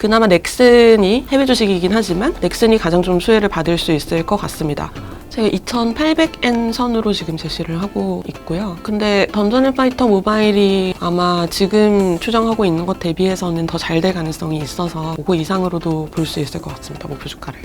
그나마 넥슨이 해외 주식이긴 하지만 넥슨이 가장 좀 수혜를 받을 수 있을 것 같습니다. 제가 2,800엔 선으로 지금 제시를 하고 있고요. 근데 던전앤파이터 모바일이 아마 지금 추정하고 있는 것 대비해서는 더 잘 될 가능성이 있어서 그거 이상으로도 볼 수 있을 것 같습니다. 목표 주가를.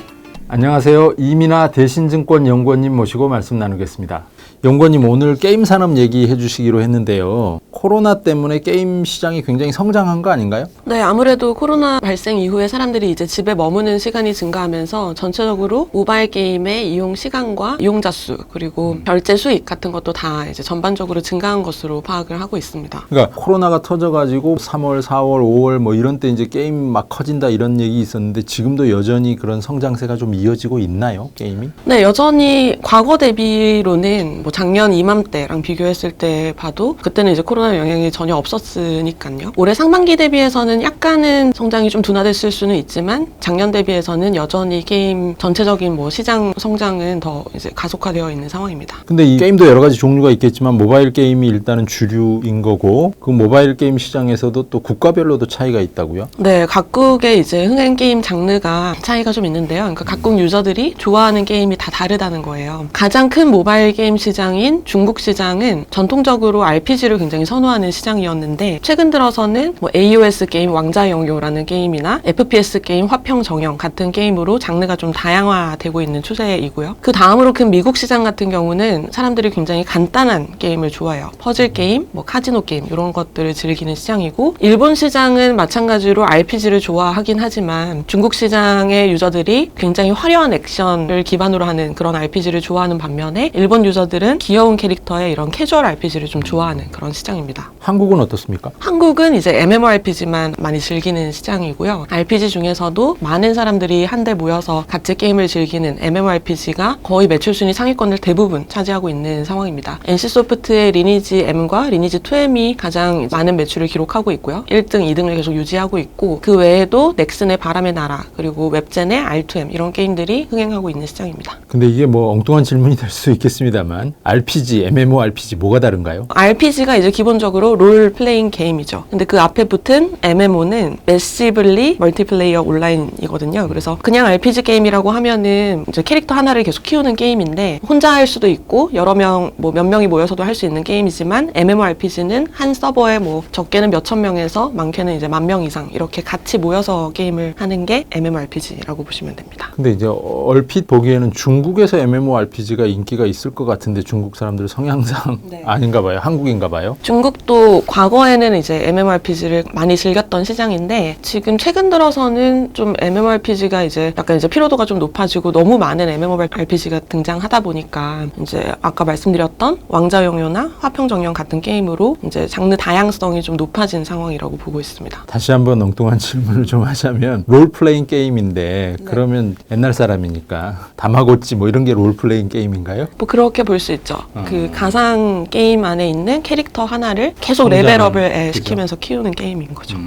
안녕하세요. 이민아 대신증권 연구원님 모시고 말씀 나누겠습니다. 연구원님, 오늘 게임 산업 얘기해 주시기로 했는데요. 코로나 때문에 게임 시장이 굉장히 성장한 거 아닌가요? 네, 아무래도 코로나 발생 이후에 사람들이 이제 집에 머무는 시간이 증가하면서 전체적으로 모바일 게임의 이용 시간과 이용자 수 그리고 결제 수익 같은 것도 다 이제 전반적으로 증가한 것으로 파악을 하고 있습니다. 그러니까 코로나가 터져가지고 3월, 4월, 5월 뭐 이런 때 이제 게임 막 커진다 이런 얘기 있었는데 지금도 여전히 그런 성장세가 좀 이어지고 있나요, 게임이? 네, 여전히 과거 대비로는 뭐 작년 이맘때랑 비교했을 때 봐도 그때는 이제 코로나 영향이 전혀 없었으니까요. 올해 상반기 대비해서는 약간은 성장이 좀 둔화됐을 수는 있지만 작년 대비해서는 여전히 게임 전체적인 뭐 시장 성장은 더 이제 가속화되어 있는 상황입니다. 근데 이 게임도 여러 가지 종류가 있겠지만 모바일 게임이 일단은 주류인 거고 그 모바일 게임 시장에서도 또 국가별로도 차이가 있다고요? 네, 각국의 이제 흥행 게임 장르가 차이가 좀 있는데요. 그러니까 각국 유저들이 좋아하는 게임이 다 다르다는 거예요. 가장 큰 모바일 게임 시장인 중국 시장은 전통적으로 RPG를 굉장히 선호하는 시장이었는데 최근 들어서는 뭐 AOS 게임 왕자의 영요라는 게임이나 FPS 게임 화평정영 같은 게임으로 장르가 좀 다양화되고 있는 추세이고요. 그 다음으로 큰 미국 시장 같은 경우는 사람들이 굉장히 간단한 게임을 좋아해요. 퍼즐 게임, 뭐 카지노 게임 이런 것들을 즐기는 시장이고 일본 시장은 마찬가지로 RPG를 좋아하긴 하지만 중국 시장의 유저들이 굉장히 화려한 액션을 기반으로 하는 그런 RPG를 좋아하는 반면에 일본 유저들은 귀여운 캐릭터의 이런 캐주얼 RPG를 좀 좋아하는 그런 시장입니다. 한국은 어떻습니까? 한국은 이제 MMORPG만 많이 즐기는 시장이고요. RPG 중에서도 많은 사람들이 한데 모여서 같이 게임을 즐기는 MMORPG가 거의 매출 순위 상위권을 대부분 차지하고 있는 상황입니다. NC소프트의 리니지 M과 리니지 2M이 가장 많은 매출을 기록하고 있고요. 1등, 2등을 계속 유지하고 있고 그 외에도 넥슨의 바람의 나라 그리고 웹젠의 R2M 이런 게임들이 흥행하고 있는 시장입니다. 근데 이게 뭐 엉뚱한 질문이 될 수 있겠습니다만 RPG, MMORPG 뭐가 다른가요? RPG가 이제 기본적으로 롤 플레잉 게임이죠. 근데 그 앞에 붙은 MMO는 매시블리 멀티플레이어 온라인이거든요. 그래서 그냥 RPG 게임이라고 하면은 이제 캐릭터 하나를 계속 키우는 게임인데 혼자 할 수도 있고 여러 명, 뭐 몇 명이 모여서도 할 수 있는 게임이지만 MMORPG는 한 서버에 뭐 적게는 몇천 명에서 많게는 이제 10,000명 이상 이렇게 같이 모여서 게임을 하는 게 MMORPG라고 보시면 됩니다. 근데 이제 얼핏 보기에는 중국에서 MMORPG가 인기가 있을 것 같은데 중국 사람들 성향상 네. 아닌가 봐요. 한국인가 봐요. 중국도 과거에는 이제 MMORPG를 많이 즐겼던 시장인데 지금 최근 들어서는 좀 MMORPG가 이제 약간 이제 피로도가 좀 높아지고 너무 많은 MMORPG가 등장하다 보니까 이제 아까 말씀드렸던 왕자영요나 화평정영 같은 게임으로 이제 장르 다양성이 좀 높아진 상황이라고 보고 있습니다. 다시 한번 엉뚱한 질문을 좀 하자면 롤플레잉 게임인데 네. 그러면 옛날 사람이니까 다마고찌 뭐 이런 게 롤플레잉 게임인가요? 뭐 그렇게 볼 수 있죠. 그 가상 게임 안에 있는 캐릭터 하나를 계속 성장하는, 레벨업을 그죠? 시키면서 키우는 게임인 거죠.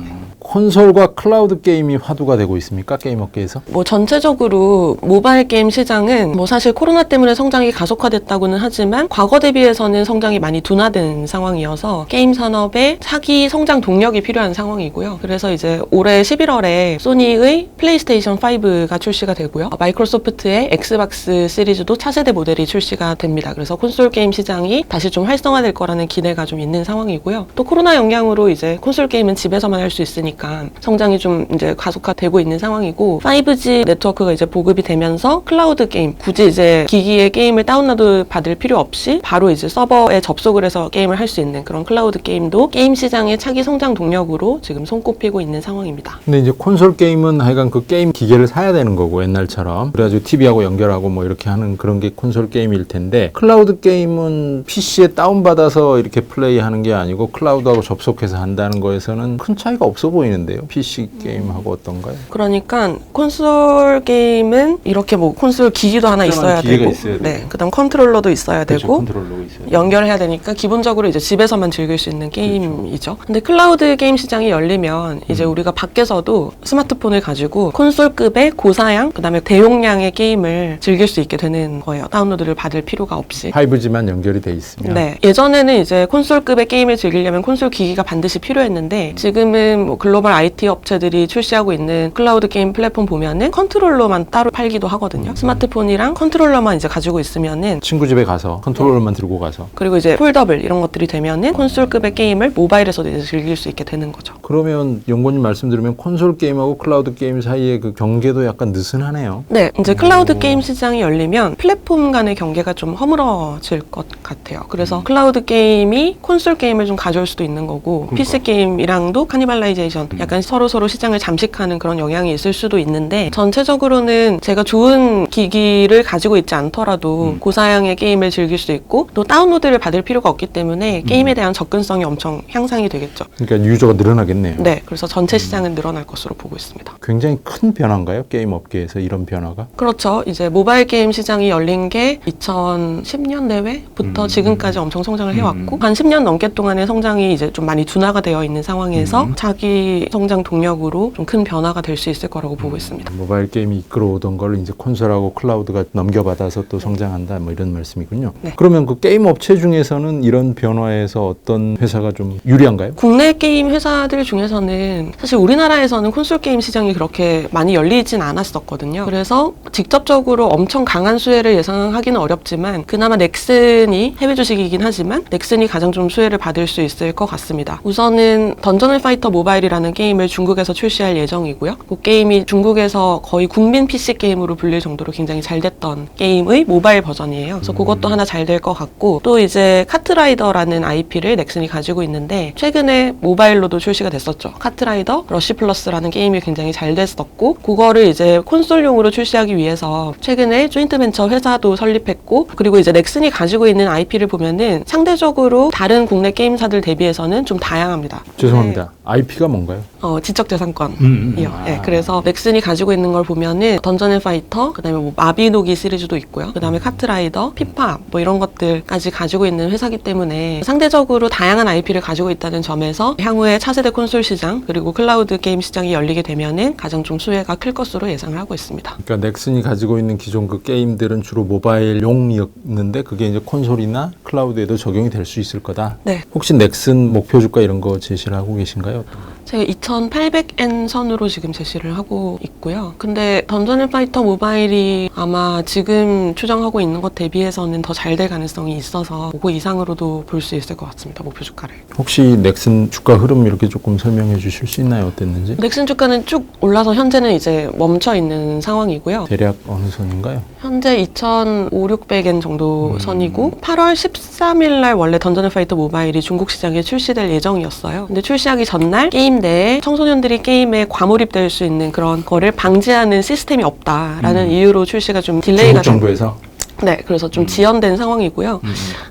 콘솔과 클라우드 게임이 화두가 되고 있습니까? 게임 업계에서? 뭐 전체적으로 모바일 게임 시장은 뭐 사실 코로나 때문에 성장이 가속화됐다고는 하지만 과거 대비해서는 성장이 많이 둔화된 상황이어서 게임 산업에 차기 성장 동력이 필요한 상황이고요. 그래서 이제 올해 11월에 소니의 플레이스테이션 5가 출시가 되고요. 마이크로소프트의 엑스박스 시리즈도 차세대 모델이 출시가 됩니다. 그래서 콘솔 게임 시장이 다시 좀 활성화될 거라는 기대가 좀 있는 상황이고요. 또 코로나 영향으로 이제 콘솔 게임은 집에서만 할 수 있으니까 성장이 좀 이제 가속화되고 있는 상황이고 5G 네트워크가 이제 보급이 되면서 클라우드 게임 굳이 이제 기기에 게임을 다운로드 받을 필요 없이 바로 이제 서버에 접속을 해서 게임을 할 수 있는 그런 클라우드 게임도 게임 시장의 차기 성장 동력으로 지금 손꼽히고 있는 상황입니다. 근데 이제 콘솔 게임은 하여간 그 게임 기계를 사야 되는 거고 옛날처럼 그래가지고 TV하고 연결하고 뭐 이렇게 하는 그런 게 콘솔 게임일 텐데 클라우드 게임은 PC에 다운받아서 이렇게 플레이하는 게 아니고 클라우드하고 접속해서 한다는 거에서는 큰 차이가 없어 보이는데요. PC 게임하고 어떤가요? 그러니까 콘솔 게임은 이렇게 뭐 콘솔 기기도 하나 있어야 기계가 되고 있어야 네, 그다음 컨트롤러도 있어야 그렇죠, 되고 컨트롤러가 있어요. 연결해야 되니까 기본적으로 이제 집에서만 즐길 수 있는 게임이죠. 근데 클라우드 게임 시장이 열리면 이제 우리가 밖에서도 스마트폰을 가지고 콘솔급의 고사양, 그다음에 대용량의 게임을 즐길 수 있게 되는 거예요. 다운로드를 받을 필요가 없이. 5G만 연결이 돼 있으면. 네. 예전에는 이제 콘솔급의 게임을 즐기려면 콘솔 기기가 반드시 필요했는데 지금은 뭐 글로벌 IT 업체들이 출시하고 있는 클라우드 게임 플랫폼 보면은 컨트롤러만 따로 팔기도 하거든요. 스마트폰이랑 컨트롤러만 이제 가지고 있으면은 친구 집에 가서 컨트롤러만 들고 가서. 그리고 이제 폴더블 이런 것들이 되면은 콘솔급의 게임을 모바일에서도 이제 즐길 수 있게 되는 거죠. 그러면 연구님 말씀 들으면 콘솔 게임하고 클라우드 게임 사이의 그 경계도 약간 느슨하네요. 네, 이제 클라우드 게임 시장이 열리면 플랫폼 간의 경계가 좀 허물어질 것 같아요. 그래서 클라우드 게임이 콘솔 게임을 좀 가져올 수도 있는 거고 PC 게임이랑도 카니발라이제이션, 약간 서로 시장을 잠식하는 그런 영향이 있을 수도 있는데 전체적으로는 제가 좋은 기기를 가지고 있지 않더라도 고사양의 게임을 즐길 수 있고 또 다운로드를 받을 필요가 없기 때문에 게임에 대한 접근성이 엄청 향상이 되겠죠. 그러니까 유저가 늘어나겠네요. 네, 그래서 전체 시장은 늘어날 것으로 보고 있습니다. 굉장히 큰 변화인가요? 게임 업계에서 이런 변화가? 그렇죠. 이제 모바일 게임 시장이 열린 게 2010년 내외부터 지금까지 엄청 성장을 해왔고 한 10년 넘게 동안의 성장이 이제 좀 많이 둔화가 되어 있는 상황에서 자기 성장 동력으로 좀 큰 변화가 될 수 있을 거라고 보고 있습니다. 모바일 게임이 이끌어오던 걸 이제 콘솔하고 클라우드가 넘겨받아서 또 성장한다 뭐 이런 말씀이군요. 네. 그러면 그 게임 업체 중에서는 이런 변화에서 어떤 회사가 좀 유리한가요? 국내 게임 회사들 중에서는 사실 우리나라에서는 콘솔 게임 시장이 그렇게 많이 열리진 않았었거든요. 그래서 직접적으로 엄청 강한 수혜를 예상하기는 어렵지만 그나마 넥슨이 해외 주식이긴 하지만 넥슨이 가장 좀 수혜를 받을 수 있을 것 같습니다. 우선은 던전 앤 파이터 모바일이라는 게임을 중국에서 출시할 예정이고요. 그 게임이 중국에서 거의 국민 PC 게임으로 불릴 정도로 굉장히 잘 됐던 게임의 모바일 버전이에요. 그래서 그것도 하나 잘 될 것 같고 또 이제 카트라이더라는 IP를 넥슨이 가지고 있는데 최근에 모바일로도 출시가 됐었죠. 카트라이더 러시 플러스라는 게임이 굉장히 잘 됐었고 그거를 이제 콘솔용으로 출시하기 위해서 최근에 조인트 벤처 회사도 설립했고 그리고 이제 넥슨이 가지고 있는 IP를 보면은 상대적으로 다른 국내 게임사들 대비해서는 좀 다양합니다. 죄송합니다. IP가 뭔가요? 지적재산권이요. 네, 그래서 넥슨이 가지고 있는 걸 보면은 던전 앤 파이터, 그다음에 뭐 마비노기 시리즈도 있고요. 그다음에 카트라이더, 피파 뭐 이런 것들까지 가지고 있는 회사기 때문에 상대적으로 다양한 IP를 가지고 있다는 점에서 향후에 차세대 콘솔 시장 그리고 클라우드 게임 시장이 열리게 되면은 가장 좀 수혜가 클 것으로 예상을 하고 있습니다. 그러니까 넥슨이 가지고 있는 기존 그 게임들은 주로 모바일용이었는데 그게 이제 콘솔이나 클라우드에도 적용이 될 수 있을 거다. 네. 혹시 넥슨 목표 주가 이런 거 제시를 하고 계신가요? 제가 2,800엔 선으로 지금 제시를 하고 있고요. 근데 던전 앤 파이터 모바일이 아마 지금 추정하고 있는 것 대비해서는 더 잘 될 가능성이 있어서 그거 이상으로도 볼 수 있을 것 같습니다. 목표 주가를. 혹시 넥슨 주가 흐름 이렇게 조금 설명해 주실 수 있나요? 어땠는지? 넥슨 주가는 쭉 올라서 현재는 이제 멈춰 있는 상황이고요. 대략 어느 선인가요? 현재 2,500~600엔 정도 선이고 8월 13일 날 원래 던전 앤 파이터 모바일이 중국 시장에 출시될 예정이었어요. 근데 출시하기 전날 게임 내에 청소년들이 게임에 과몰입될 수 있는 그런 거를 방지하는 시스템이 없다라는 이유로 출시가 좀 딜레이가 중국 정부에서? 네, 그래서 좀 지연된 상황이고요.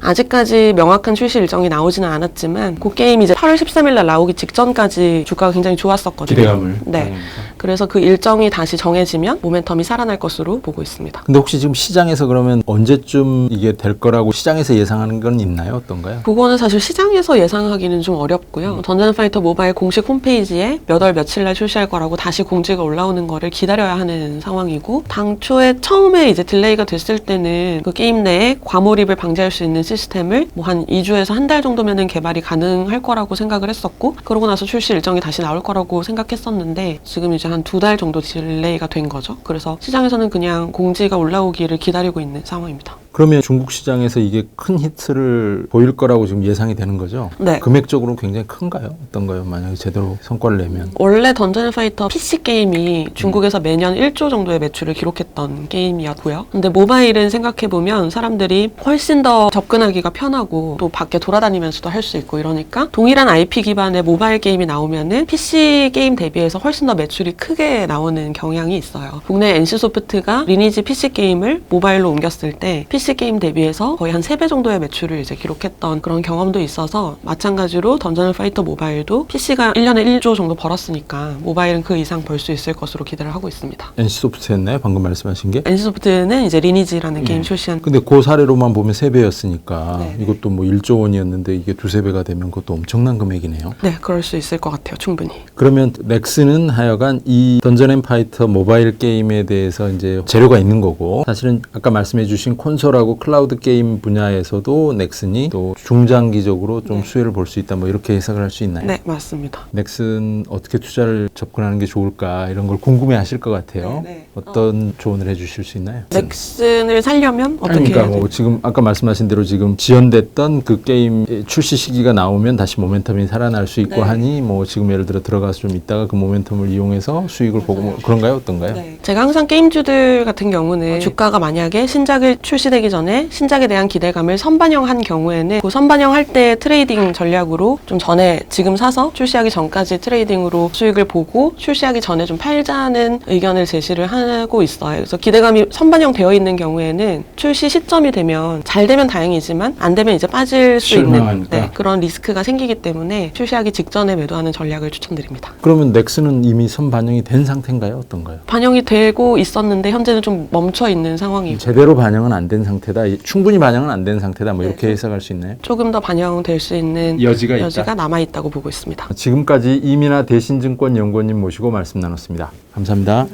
아직까지 명확한 출시 일정이 나오지는 않았지만 그 게임이 이제 8월 13일 날 나오기 직전까지 주가가 굉장히 좋았었거든요. 기대감을. 네. 그래서 그 일정이 다시 정해지면 모멘텀이 살아날 것으로 보고 있습니다. 근데 혹시 지금 시장에서 그러면 언제쯤 이게 될 거라고 시장에서 예상하는 건 있나요? 어떤가요? 그거는 사실 시장에서 예상하기는 좀 어렵고요. 던전 앤 파이터 모바일 공식 홈페이지에 몇 월 며칠 날 출시할 거라고 다시 공지가 올라오는 거를 기다려야 하는 상황이고 당초에 처음에 이제 딜레이가 됐을 때는 그 게임 내에 과몰입을 방지할 수 있는 시스템을 뭐 한 2주에서 한 달 정도면은 개발이 가능할 거라고 생각을 했었고 그러고 나서 출시 일정이 다시 나올 거라고 생각했었는데 지금 이제 한 2달 정도 딜레이가 된 거죠. 그래서 시장에서는 그냥 공지가 올라오기를 기다리고 있는 상황입니다. 그러면 중국 시장에서 이게 큰 히트를 보일 거라고 지금 예상이 되는 거죠? 네. 금액적으로 굉장히 큰가요? 어떤가요? 만약에 제대로 성과를 내면. 원래 던전 앤 파이터 PC 게임이 중국에서 매년 1조 정도의 매출을 기록했던 게임이었고요. 근데 모바일은 생각해보면 사람들이 훨씬 더 접근하기가 편하고 또 밖에 돌아다니면서도 할 수 있고 이러니까 동일한 IP 기반의 모바일 게임이 나오면은 PC 게임 대비해서 훨씬 더 매출이 크게 나오는 경향이 있어요. 국내 NC소프트가 리니지 PC 게임을 모바일로 옮겼을 때 PC 게임 대비해서 거의 한 3배 정도의 매출을 이제 기록했던 그런 경험도 있어서 마찬가지로 던전 앤 파이터 모바일도 PC가 1년에 1조 정도 벌었으니까 모바일은 그 이상 벌 수 있을 것으로 기대를 하고 있습니다. NC소프트였나요? 방금 말씀하신 게? NC소프트는 이제 리니지라는 게임 출시한 근데 그 사례로만 보면 3배였으니까 네. 이것도 뭐 1조 원이었는데 이게 2~3배가 되면 그것도 엄청난 금액이네요. 네, 그럴 수 있을 것 같아요. 충분히. 그러면 넥슨은 하여간 이 던전 앤 파이터 모바일 게임에 대해서 이제 재료가 있는 거고 사실은 아까 말씀해 주신 콘솔 콘솔하고 클라우드 게임 분야에서도 넥슨이 또 중장기적으로 좀 네. 수혜를 볼 수 있다 뭐 이렇게 해석을 할 수 있나요? 네, 맞습니다. 넥슨 어떻게 투자를 접근하는 게 좋을까 이런 걸 궁금해 하실 것 같아요. 네, 네. 어떤 조언을 해주실 수 있나요? 넥슨을 살려면 어떻게 그러니까 해야 뭐 돼요? 지금 아까 말씀하신 대로 지금 지연됐던 그 게임 출시 시기가 나오면 다시 모멘텀이 살아날 수 있고 네. 하니 뭐 지금 예를 들어 들어가서 좀 있다가 그 모멘텀을 이용해서 수익을 보고 뭐 그런가요? 어떤가요? 네. 제가 항상 게임주들 같은 경우는 주가가 만약에 신작을 출시되기 전에 신작에 대한 기대감을 선반영한 경우에는 그 선반영할 때 트레이딩 전략으로 좀 전에 지금 사서 출시하기 전까지 트레이딩으로 수익을 보고 출시하기 전에 좀 팔자는 의견을 제시를 하고 있어요. 그래서 기대감이 선반영되어 있는 경우에는 출시 시점이 되면 잘 되면 다행이지만 안 되면 이제 빠질 수 있는 실망하니까. 그런 리스크가 생기기 때문에 출시하기 직전에 매도하는 전략을 추천드립니다. 그러면 넥슨은 이미 선반영이 된 상태인가요? 어떤가요? 반영이 되고 있었는데 현재는 좀 멈춰 있는 상황이고 제대로 반영은 안 된 상태다. 충분히 반영은 안 된 상태다. 뭐 이렇게 해석할 수 있나요? 조금 더 반영될 수 있는 여지가 있다. 남아 있다고 보고 있습니다. 지금까지 이민하 대신증권 연구원님 모시고 말씀 나눴습니다. 감사합니다.